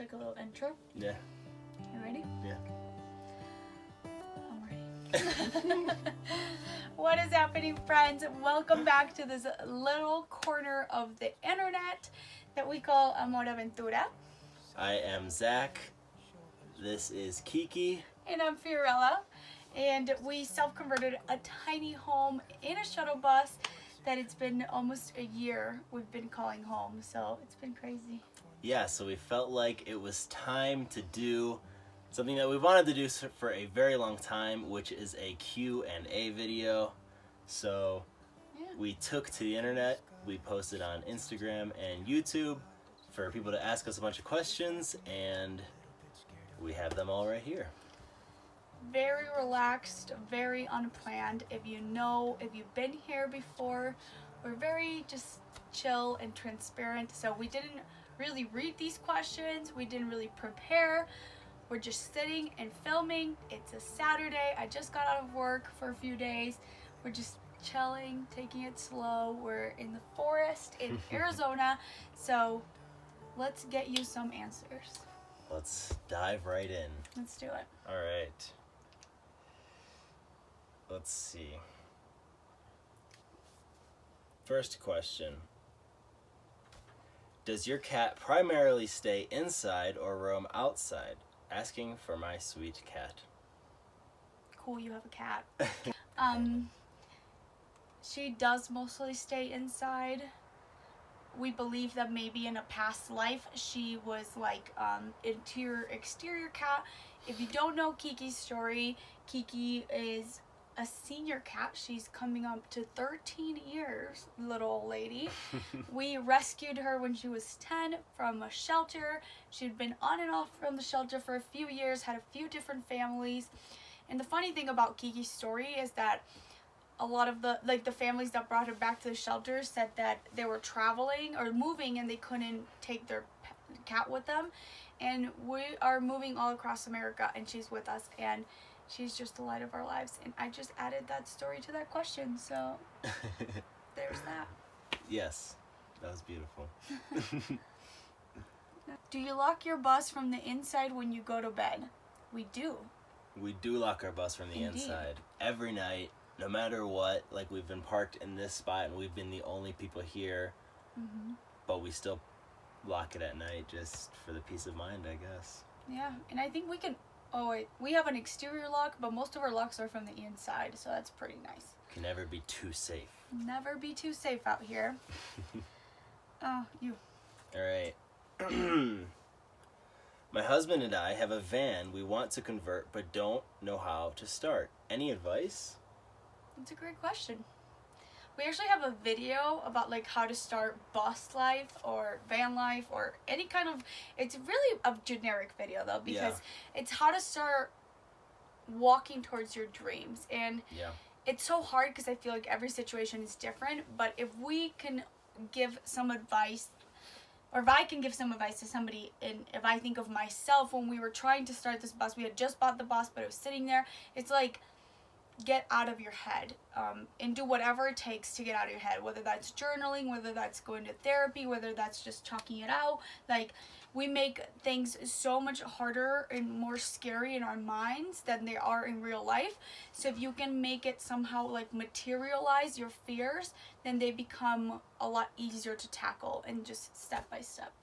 like a little intro. Yeah. You ready? Yeah. I'm ready. What is happening, friends? Welcome back to this little corner of the internet that we call Amor Aventura. I am Zach. This is Kiki. And I'm Fiorella. And we self-converted a tiny home in a shuttle bus that it's been almost a year we've been calling home. So it's been crazy. Yeah, so we felt like it was time to do something that we wanted to do for a very long time, which is a Q&A video. So we took to the internet, we posted on Instagram and YouTube for people to ask us a bunch of questions, and we have them all right here. Very relaxed, very unplanned. If you've been here before, we're very just chill and transparent. So we didn't really read these questions. We didn't really prepare. We're just sitting and filming. It's a Saturday. I just got out of work for a few days. We're just chilling, taking it slow. We're in the forest in Arizona. So let's get you some answers. Let's dive right in. Let's do it. All right. Let's see. First question. Does your cat primarily stay inside or roam outside? Asking for my sweet cat. Cool, you have a cat. She does mostly stay inside. We believe that maybe in a past life she was like exterior cat. If you don't know Kiki's story, Kiki is a senior cat. She's coming up to 13 years, little old lady. We rescued her when she was 10 from a shelter. She'd been on and off from the shelter for a few years, had a few different families. And the funny thing about Kiki's story is that a lot of the families that brought her back to the shelter said that they were traveling or moving and they couldn't take their cat with them. And we are moving all across America and she's with us, and she's just the light of our lives. And I just added that story to that question, so there's that. Yes, that was beautiful. Do you lock your bus from the inside when you go to bed? We do. We do lock our bus from the Indeed. inside every night, no matter what. Like, we've been parked in this spot and we've been the only people here, but we still lock it at night just for the peace of mind, I guess. Yeah, and I think we can... Oh, wait. We have an exterior lock, but most of our locks are from the inside, so that's pretty nice. Can never be too safe. Never be too safe out here. Oh, you. All right. My husband and I have a van we want to convert, but don't know how to start. Any advice? That's a great question. We actually have a video about like how to start bus life or van life or any kind of... It's really a generic video though, because it's how to start walking towards your dreams. And it's so hard because I feel like every situation is different, but if we can give some advice, or if I can give some advice to somebody, and if I think of myself when we were trying to start this bus, we had just bought the bus, but it was sitting there. It's like, get out of your head and do whatever it takes to get out of your head, whether that's journaling, whether that's going to therapy, whether that's just talking it out. Like, we make things so much harder and more scary in our minds than they are in real life. So if you can make it somehow like materialize your fears, then they become a lot easier to tackle, and just step by step.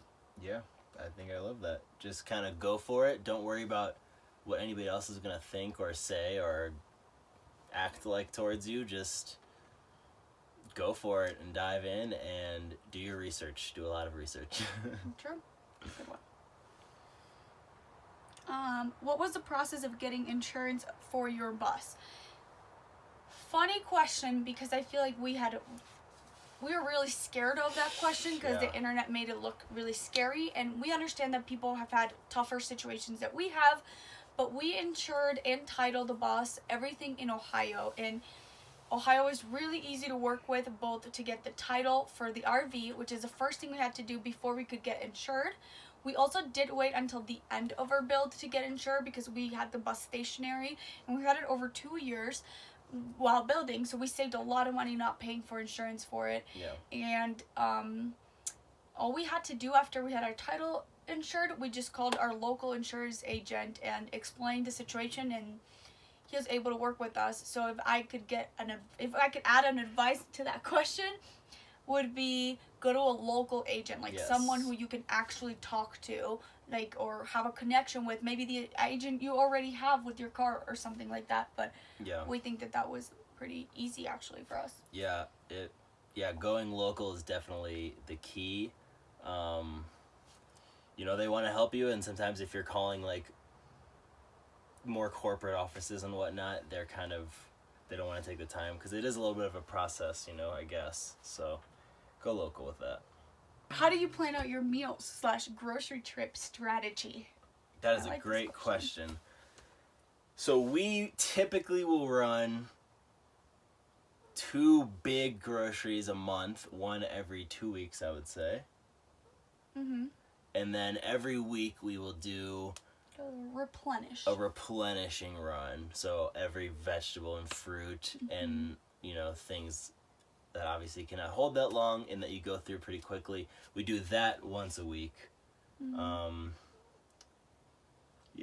Yeah, I think I love that. Just kind of go for it. Don't worry about what anybody else is going to think or say or act like towards you. Just go for it and dive in and do your research. Do a lot of research. True. Good one. What was the process of getting insurance for your bus? Funny question, because I feel like we were really scared of that question because the internet made it look really scary, and we understand that people have had tougher situations that we have. But we insured and titled the bus, everything in Ohio. And Ohio is really easy to work with, both to get the title for the RV, which is the first thing we had to do before we could get insured. We also did wait until the end of our build to get insured because we had the bus stationary, and we had it over 2 years while building. So we saved a lot of money not paying for insurance for it. Yeah. And all we had to do after we had our title insured, we just called our local insurance agent and explained the situation, and he was able to work with us. So if I could add an advice to that question, would be go to a local agent, like someone who you can actually talk to, like, or have a connection with, maybe the agent you already have with your car or something like that. But we think that was pretty easy actually for us. Going local is definitely the key. They want to help you, and sometimes if you're calling like more corporate offices and whatnot, they don't want to take the time, because it is a little bit of a process, I guess. So go local with that. How do you plan out your meals / grocery trip strategy? That is a great question. So we typically will run 2 big groceries a month, one every 2 weeks, I would say. Mm-hmm. And then every week we will do a replenishing run. So every vegetable and fruit and, things that obviously cannot hold that long and that you go through pretty quickly. We do that once a week. Mm-hmm.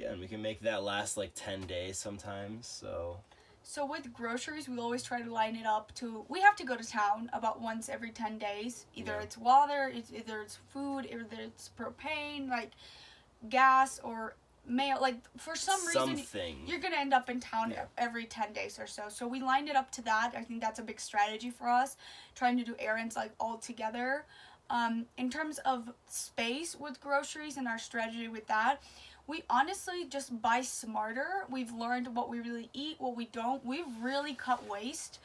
And we can make that last like 10 days sometimes. So with groceries, we always try to line it up to, we have to go to town about once every 10 days. Either it's water, either it's food, either it's propane, like gas or mail. Like for some reason, you're going to end up in town every 10 days or so. So we lined it up to that. I think that's a big strategy for us, trying to do errands like all together. In terms of space with groceries and our strategy with that, we honestly just buy smarter. We've learned what we really eat, what we don't. We've really cut waste.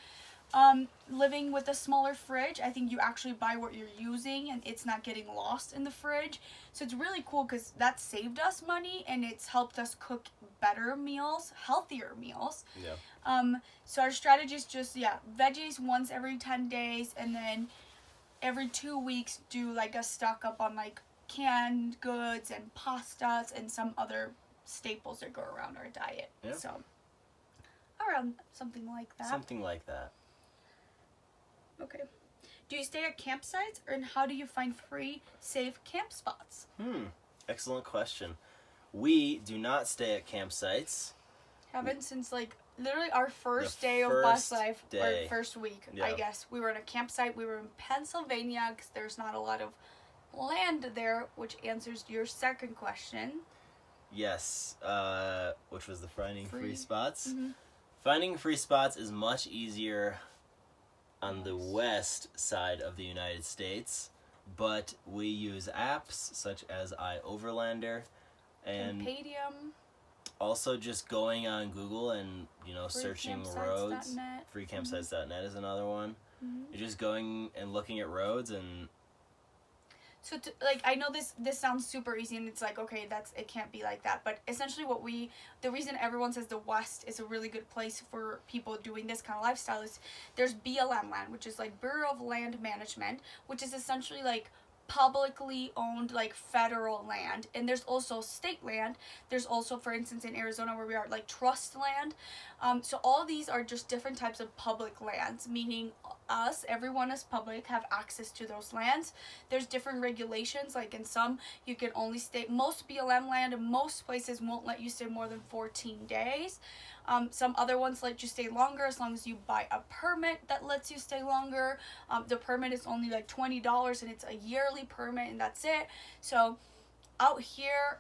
Living with a smaller fridge, I think you actually buy what you're using and it's not getting lost in the fridge. So it's really cool because that saved us money and it's helped us cook better meals, healthier meals. So our strategy is just, veggies once every 10 days, and then every 2 weeks do like a stock up on like canned goods and pastas and some other staples that go around our diet. So around something like that. Okay. Do you stay at campsites, and how do you find free, safe camp spots? Excellent question. We do not stay at campsites. Haven't since like literally our first day of bus life, or first week, I guess. We were in a campsite. We were in Pennsylvania because there's not a lot of land there, which answers your second question. Yes, which was the finding free spots. Mm-hmm. Finding free spots is much easier on the west side of the United States, but we use apps such as iOverlander and Padium. Also just going on Google and, searching roads. Freecampsites.net is another one. Mm-hmm. You're just going and looking at roads and... So, I know this sounds super easy, and it's like, okay, it can't be like that. But essentially the reason everyone says the West is a really good place for people doing this kind of lifestyle is there's BLM land, which is like Bureau of Land Management, which is essentially like publicly owned like federal land, and there's also state land. There's also, for instance, in Arizona where we are, like trust land. So all these are just different types of public lands, meaning everyone is public, have access to those lands. There's different regulations, like in some you can only stay, most BLM land in most places won't let you stay more than 14 days. Some other ones let you stay longer as long as you buy a permit that lets you stay longer. The permit is only like $20 and it's a yearly permit and that's it. So out here,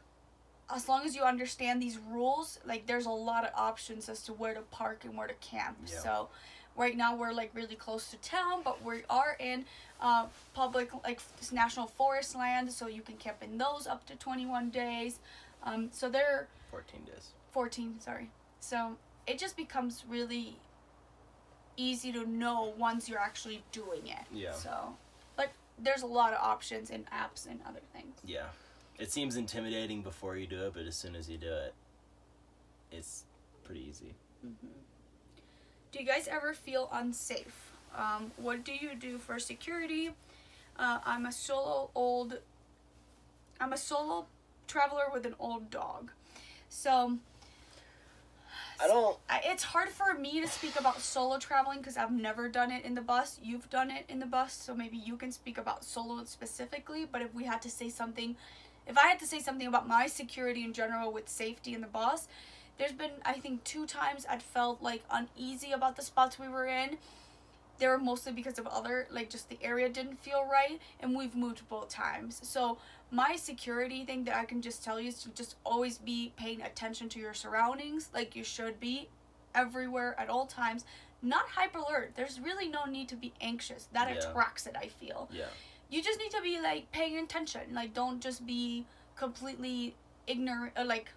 as long as you understand these rules, like there's a lot of options as to where to park and where to camp. So right now we're like really close to town, but we are in public like national forest land, so you can camp in those up to 21 days. So they're 14 days. 14, sorry. So it just becomes really easy to know once you're actually doing it. So, but there's a lot of options in apps and other things. It seems intimidating before you do it, but as soon as you do it, it's pretty easy. Mm-hmm. Do you guys ever feel unsafe? What do you do for security? I'm a solo traveler with an old dog. So it's hard for me to speak about solo traveling because I've never done it in the bus. You've done it in the bus, so maybe you can speak about solo specifically. But if we had to say something if I had to say something about my security in general with safety in the bus, there's been, I think, 2 times I'd felt like uneasy about the spots we were in. They were mostly because of other, like, just the area didn't feel right, and we've moved both times. So my security thing that I can just tell you is to just always be paying attention to your surroundings, like you should be, everywhere at all times. Not hyper alert. There's really no need to be anxious. That attracts it, I feel. Yeah. You just need to be, like, paying attention. Like, don't just be completely ignorant, like,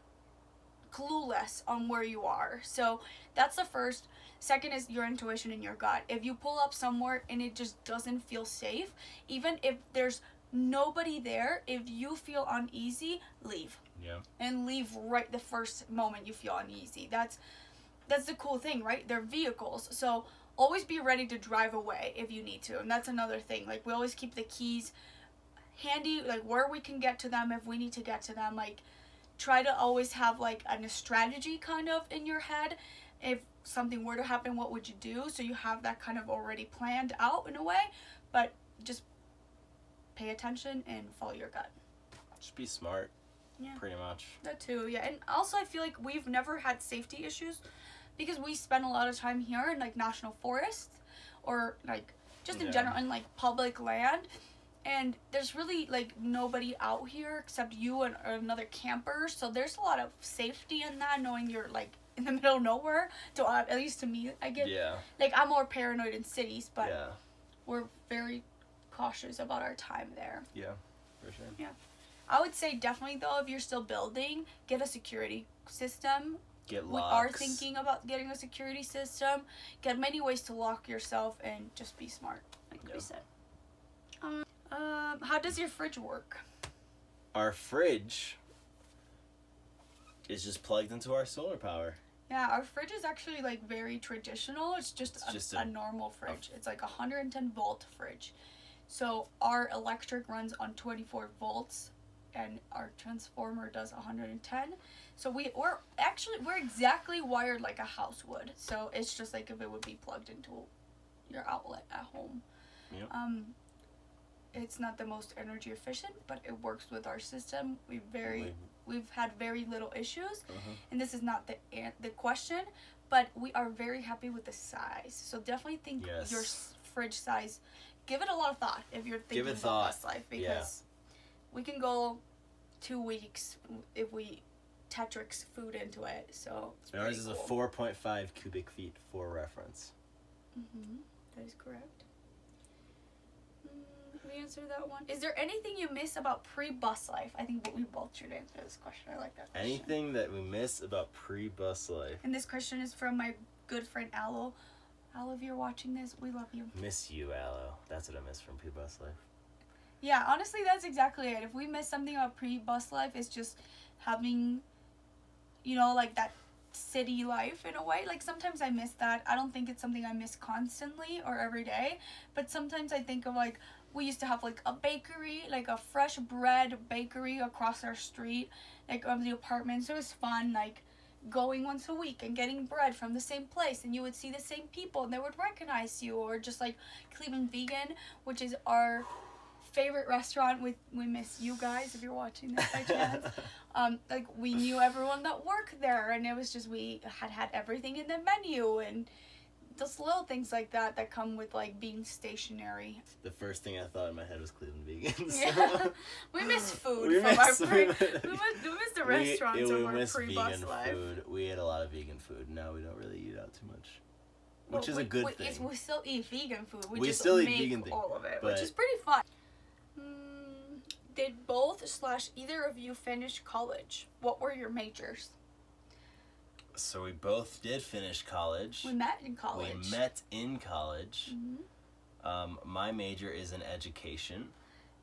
clueless on where you are. So that's the first. Second is your intuition and your gut. If you pull up somewhere and it just doesn't feel safe, even if there's nobody there, if you feel uneasy, leave. Yeah. And leave right the first moment you feel uneasy. That's the cool thing, right? They're vehicles. So always be ready to drive away if you need to. And that's another thing. Like, we always keep the keys handy, like, where we can get to them if we need to get to them. Like, try to always have, like, a strategy kind of in your head. If something were to happen, what would you do? So you have that kind of already planned out in a way. But just pay attention and follow your gut. Just be smart. Yeah. Pretty much. That too, yeah. And also I feel like we've never had safety issues because we spend a lot of time here in, like, national forests or, like, just in general in, like, public land. And there's really, like, nobody out here except you and another camper. So there's a lot of safety in that, knowing you're, like, in the middle of nowhere. To at least to me, I get. Yeah. Like, I'm more paranoid in cities, but yeah. we're very cautious about our time there. Yeah, for sure. Yeah. I would say definitely, though, if you're still building, get a security system. Get locks. We are thinking about getting a security system. Get many ways to lock yourself and just be smart, like we said. How does your fridge work? Our fridge is just plugged into our solar power. Yeah, our fridge is actually, like, very traditional. It's just a normal fridge. It's like a 110 volt fridge. So our electric runs on 24 volts and our transformer does 110. So we're exactly wired like a house would. So it's just like if it would be plugged into your outlet at home. Yep. It's not the most energy efficient, but it works with our system. We've had very little issues, and this is not the question, but we are very happy with the size. So definitely think your fridge size. Give it a lot of thought if you're thinking about Best Life, because we can go 2 weeks if we Tetrix food into it. So it's ours is cool. A 4.5 cubic feet for reference. That is correct. We answered that one. Is there anything you miss about pre-bus life? I think we both should answer this question. I like that question. Anything that we miss about pre-bus life? And this question is from my good friend Aloe. Aloe, if you're watching this, we love you. Miss you, Aloe. That's what I miss from pre-bus life. Yeah, honestly, that's exactly it. If we miss something about pre-bus life, it's just having, you know, like that city life in a way. Like, sometimes I miss that. I don't think it's something I miss constantly or every day, but sometimes I think of, like, we used to have, like, a bakery, like a fresh bread bakery across our street, like, of the apartments. It was fun, like, going once a week and getting bread from the same place, and you would see the same people and they would recognize you. Or just like Cleveland Vegan, which is our favorite restaurant. We miss you guys if you're watching this by chance. Like, we knew everyone that worked there, and it was just, we had everything in the menu, and just little things like that come with, like, being stationary. The first thing I thought in my head was Cleveland Vegan. So. Yeah. We miss food we miss the restaurants of our pre-bus life. Food. We ate a lot of vegan food. Now we don't really eat out too much, which is a good thing. We still eat vegan food. We just still make eat vegan all of it, which is pretty fun. Did both/either of you finish college? What were your majors? So we both did finish college. We met in college. My major is in education.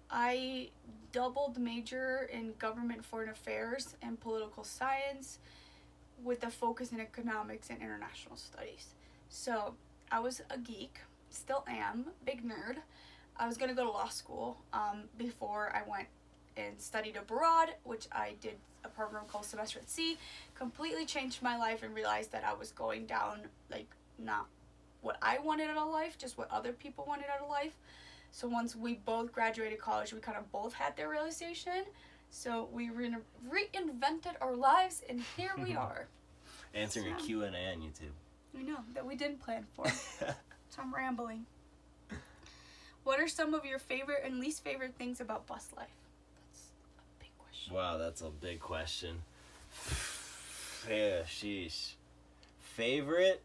I doubled major in government foreign affairs and political science with a focus in economics and international studies. So I was a geek, still am, big nerd. I was going to go to law school before I went and studied abroad, which I did a program called Semester at Sea. Completely changed my life and realized that I was going down, like, not what I wanted out of life, just what other people wanted out of life. So once we both graduated college, we kind of both had their realization So we reinvented our lives, and here we are. Answering a Q&A on YouTube. I know, that we didn't plan for. So I'm rambling. What are some of your favorite and least favorite things about bus life? That's a big question. Wow, that's a big question. Yeah, sheesh. Favorite?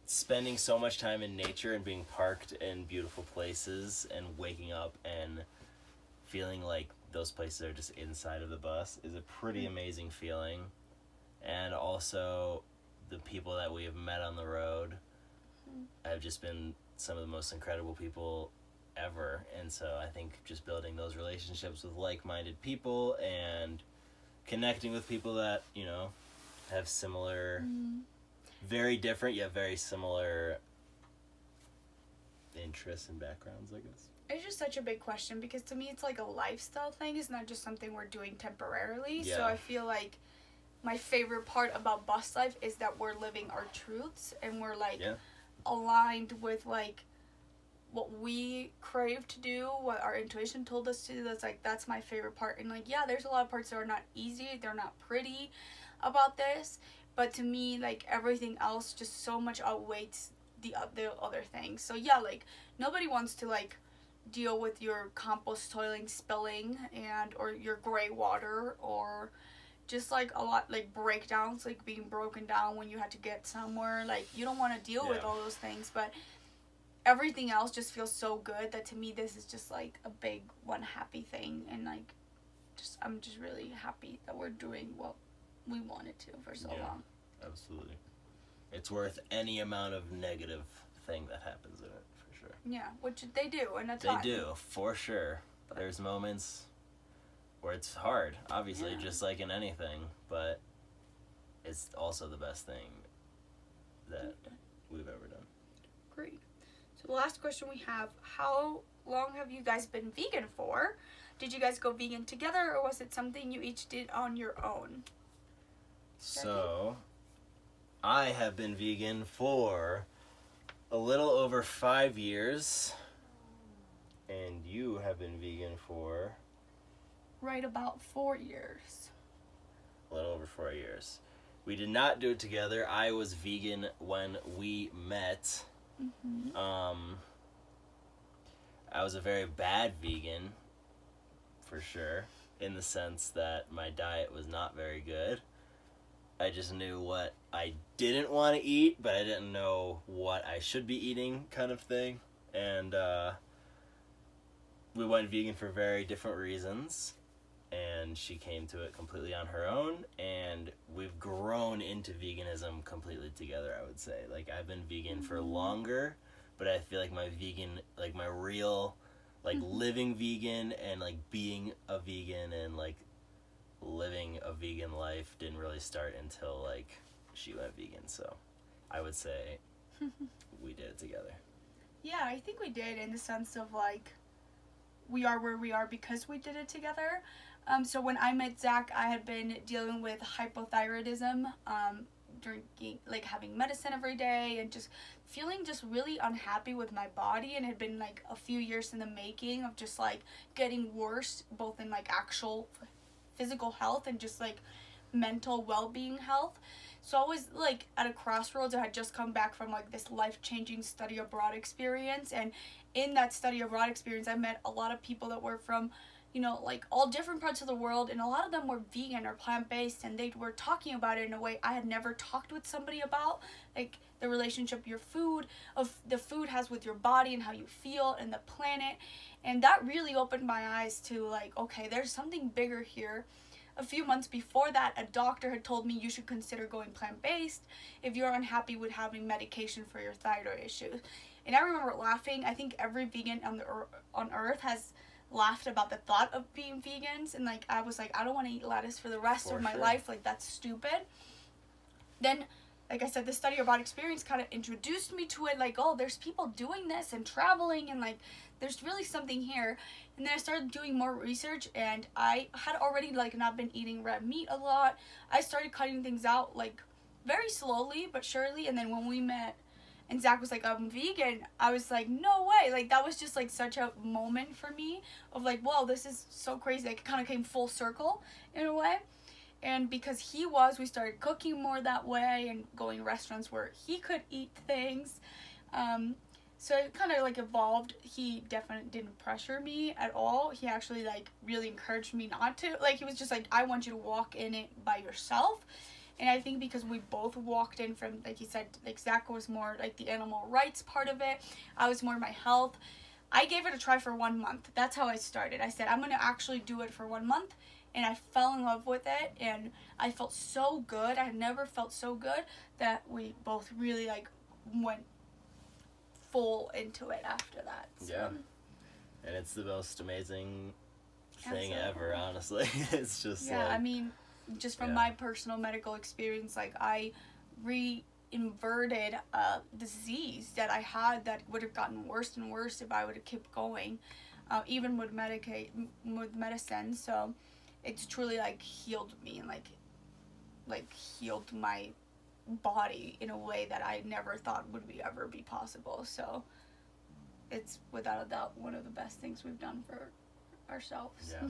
Spending so much time in nature and being parked in beautiful places and waking up and feeling like those places are just inside of the bus is a pretty amazing feeling. And also the people that we have met on the road have just been some of the most incredible people ever. And so I think just building those relationships with like-minded people and connecting with people that, you know, have similar, very different yet very similar interests and backgrounds, I guess. It's just such a big question because to me it's like a lifestyle thing. It's not just something we're doing temporarily. Yeah. So I feel like my favorite part about bus life is that we're living our truths and we're like aligned with like what we crave to do, what our intuition told us to do. That's my favorite part. And like, yeah, there's a lot of parts that are not easy, they're not pretty about this, but to me like everything else just so much outweighs the other things. So yeah, like nobody wants to like deal with your compost toiling spilling and or your gray water or just like a lot like breakdowns, like being broken down when you had to get somewhere. Like you don't want to deal with all those things, but everything else just feels so good that to me this is just like a big one happy thing. And like just I'm just really happy that we're doing what we wanted to for so long. Absolutely. It's worth any amount of negative thing that happens in it, for sure. Yeah, which they do, and that's fine. They do, for sure. But there's moments where it's hard, obviously, just like in anything, but it's also the best thing that we've ever done. Great. So the last question we have, how long have you guys been vegan for? Did you guys go vegan together, or was it something you each did on your own? So, I have been vegan for a little over 5 years, and you have been vegan for? Right about 4 years. A little over 4 years. We did not do it together. I was vegan when we met. I was a very bad vegan, for sure, in the sense that my diet was not very good. I just knew what I didn't want to eat, but I didn't know what I should be eating, kind of thing. And we went vegan for very different reasons, and she came to it completely on her own, and we've grown into veganism completely together, I would say. Like, I've been vegan for longer, but I feel like my vegan, like my real, like living vegan and like being a vegan and like living a vegan life didn't really start until like she went vegan. So I would say we did it together. Yeah, I think we did, in the sense of like we are where we are because we did it together. So when I met Zach, I had been dealing with hypothyroidism, drinking, like having medicine every day, and just feeling just really unhappy with my body, and it had been like a few years in the making of just like getting worse, both in like actual physical health and just like mental well-being health. So I was like at a crossroads. I had just come back from like this life-changing study abroad experience, and in that study abroad experience I met a lot of people that were from, you know, like all different parts of the world, and a lot of them were vegan or plant-based, and they were talking about it in a way I had never talked with somebody about, like the relationship your food, of the food has with your body and how you feel and the planet. And that really opened my eyes to like, okay, there's something bigger here. A few months before that, a doctor had told me you should consider going plant-based if you're unhappy with having medication for your thyroid issues. And I remember laughing. I think every vegan on earth has laughed about the thought of being vegans, and like I was like, I don't want to eat lettuce for the rest of my life. Like, that's stupid. Then, like I said, the study abroad experience kind of introduced me to it. Like, oh, there's people doing this and traveling, and like there's really something here. And then I started doing more research, and I had already like not been eating red meat a lot. I started cutting things out like very slowly but surely. And then when we met and Zach was like, I'm vegan, I was like, no way. Like, that was just like such a moment for me of like, whoa, this is so crazy. Like, it kind of came full circle in a way. And because we started cooking more that way and going to restaurants where he could eat things. So it kind of like evolved. He definitely didn't pressure me at all. He actually like really encouraged me not to. Like, he was just like, I want you to walk in it by yourself. And I think because we both walked in from, like he said, like Zach was more like the animal rights part of it. I was more my health. I gave it a try for 1 month. That's how I started. I said, I'm going to actually do it for 1 month. And I fell in love with it. And I felt so good. I had never felt so good that we both really like went full into it after that. So. Yeah. And it's the most amazing thing Absolutely. ever, honestly. It's just yeah, like... I mean, just from my personal medical experience, like, I reinverted a disease that I had that would have gotten worse and worse if I would have kept going, even with medicine. So it's truly like healed me and like healed my body in a way that I never thought would ever be possible. So it's without a doubt one of the best things we've done for ourselves. Yeah.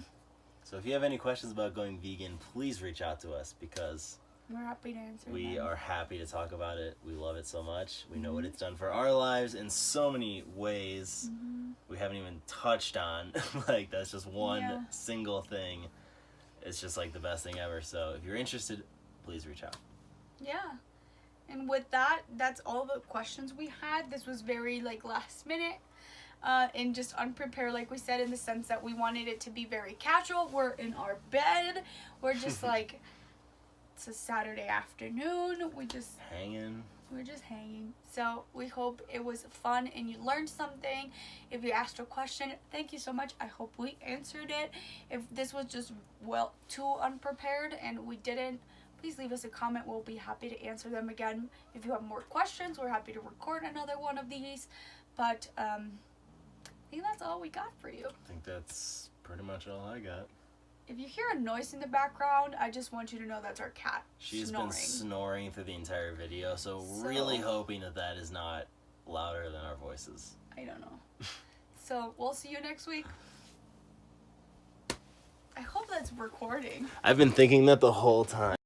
So if you have any questions about going vegan, please reach out to us, because we're happy to answer we them. are happy to talk about it. We love it so much. We know what it's done for our lives in so many ways we haven't even touched on. Like, that's just one single thing. It's just like the best thing ever. So if you're interested, please reach out. Yeah. And with that, that's all the questions we had. This was very like last minute and just unprepared, like we said, in the sense that we wanted it to be very casual. We're in our bed. We're just like, it's a Saturday afternoon. We're just hanging. So we hope it was fun and you learned something. If you asked a question, thank you so much. I hope we answered it. If this was just, well, too unprepared and we didn't, please leave us a comment. We'll be happy to answer them again. If you have more questions, we're happy to record another one of these. But I think that's all we got for you. I think that's pretty much all I got. If you hear a noise in the background, I just want you to know that's our cat. She's snoring. been snoring through the entire video, so really hoping that is not louder than our voices. I don't know. So we'll see you next week. I hope that's recording. I've been thinking that the whole time.